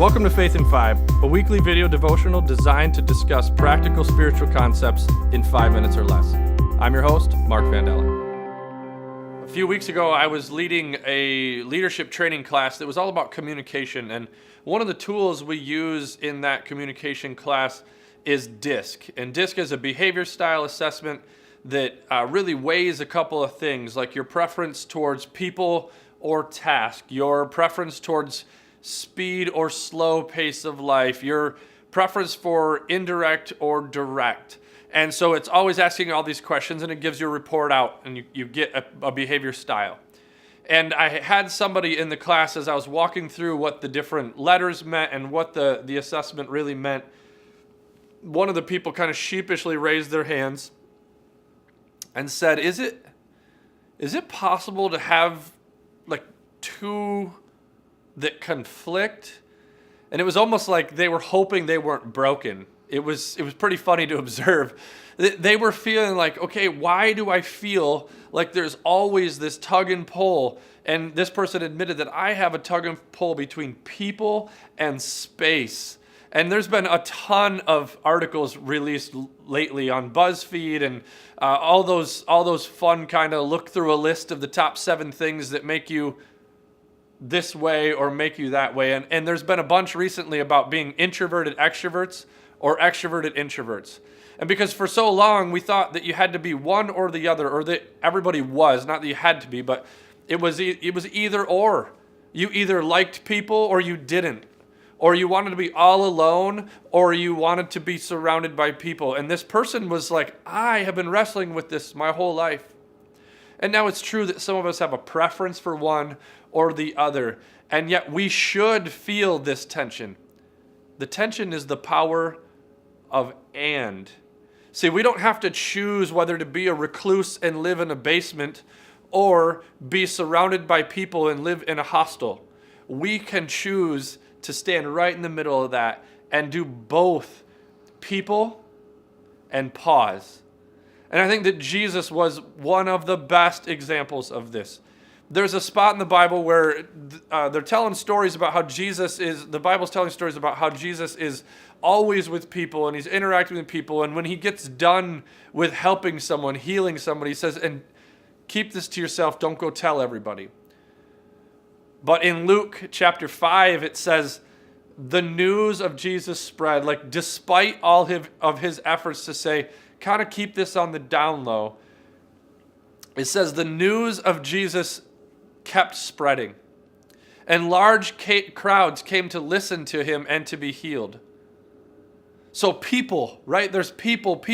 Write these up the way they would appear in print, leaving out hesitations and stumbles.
Welcome to Faith in 5, a weekly video devotional designed to discuss practical spiritual concepts in 5 minutes or less. I'm your host, Mark Vandella. A few weeks ago, I was leading a leadership training class that was all about communication, and one of the tools we use in that communication class is DISC. And DISC is a behavior style assessment that really weighs a couple of things, like your preference towards people or task, your preference towards speed or slow pace of life, your preference for indirect or direct. And so it's always asking all these questions, and it gives you a report out, and you get a behavior style. And I had somebody in the class, as I was walking through what the different letters meant and what the assessment really meant, one of the people kind of sheepishly raised their hands and said, is it possible to have like two that conflict? And it was almost like they were hoping they weren't broken. It was pretty funny to observe. They were feeling like, okay, why do I feel like there's always this tug and pull? And this person admitted that I have a tug and pull between people and space. And there's been a ton of articles released lately on BuzzFeed and all those fun kind of look through a list of the top 7 things that make you this way or make you that way. And there's been a bunch recently about being introverted extroverts or extroverted introverts. And because for so long we thought that you had to be one or the other, or that everybody was, not that you had to be, but it was either or. You either liked people or you didn't. Or you wanted to be all alone, or you wanted to be surrounded by people. And this person was like, I have been wrestling with this my whole life. And now it's true that some of us have a preference for one or the other, and yet we should feel this tension. The tension is the power of and. See, we don't have to choose whether to be a recluse and live in a basement or be surrounded by people and live in a hostel. We can choose to stand right in the middle of that and do both people and pause. And I think that Jesus was one of the best examples of this. There's a spot in the Bible where they're telling stories about how the Bible's telling stories about how Jesus is always with people and he's interacting with people. And when he gets done with helping someone, healing somebody, he says, and keep this to yourself, don't go tell everybody. But in Luke chapter 5, it says, the news of Jesus spread, like despite all of his efforts to say, kind of keep this on the down low. It says the news of Jesus kept spreading, and large crowds came to listen to him and to be healed. So people, right? There's people.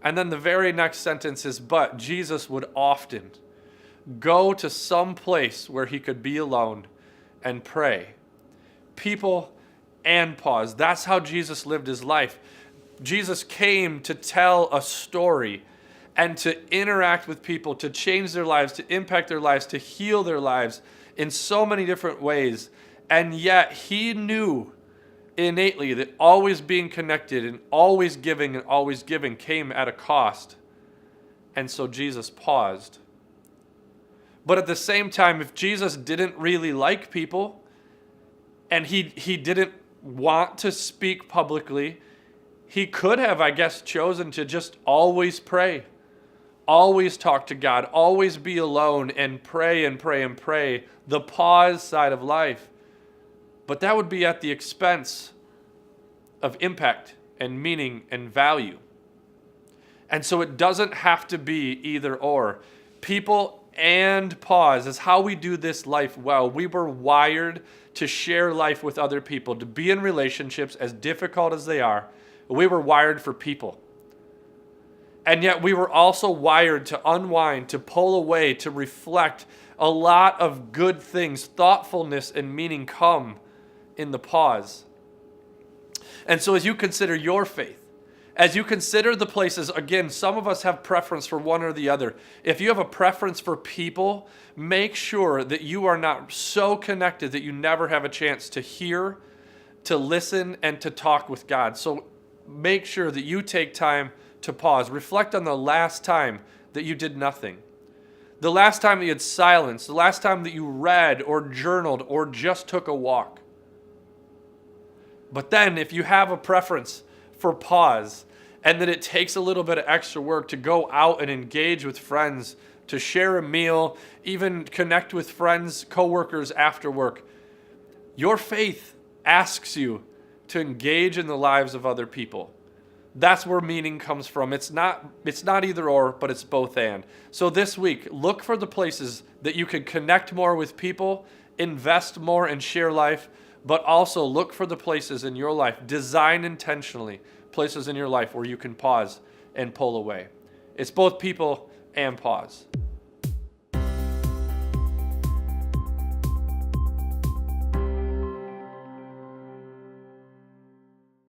And then the very next sentence is, but Jesus would often go to some place where he could be alone and pray. People and pause. That's how Jesus lived his life. Jesus came to tell a story and to interact with people, to change their lives, to impact their lives, to heal their lives in so many different ways. And yet he knew innately that always being connected and always giving came at a cost. And so Jesus paused. But at the same time, if Jesus didn't really like people and he didn't want to speak publicly, he could have, I guess, chosen to just always pray, always talk to God, always be alone and pray, the pause side of life. But that would be at the expense of impact and meaning and value. And so it doesn't have to be either or. People and pause is how we do this life well. We were wired to share life with other people, to be in relationships as difficult as they are. We were wired for people. And yet we were also wired to unwind, to pull away, to reflect. A lot of good things, thoughtfulness and meaning come in the pause. And so as you consider your faith, as you consider the places, again, some of us have preference for one or the other. If you have a preference for people, make sure that you are not so connected that you never have a chance to hear, to listen, and to talk with God. So make sure that you take time to pause. Reflect on the last time that you did nothing. the last time that you had silence, the last time that you read or journaled or just took a walk. But then if you have a preference for pause and that it takes a little bit of extra work to go out and engage with friends, to share a meal, even connect with friends, coworkers after work, your faith asks you to engage in the lives of other people. That's where meaning comes from. It's not either or, but it's both and. So this week, look for the places that you can connect more with people, invest more and share life, but also look for the places in your life, design intentionally places in your life where you can pause and pull away. It's both people and pause.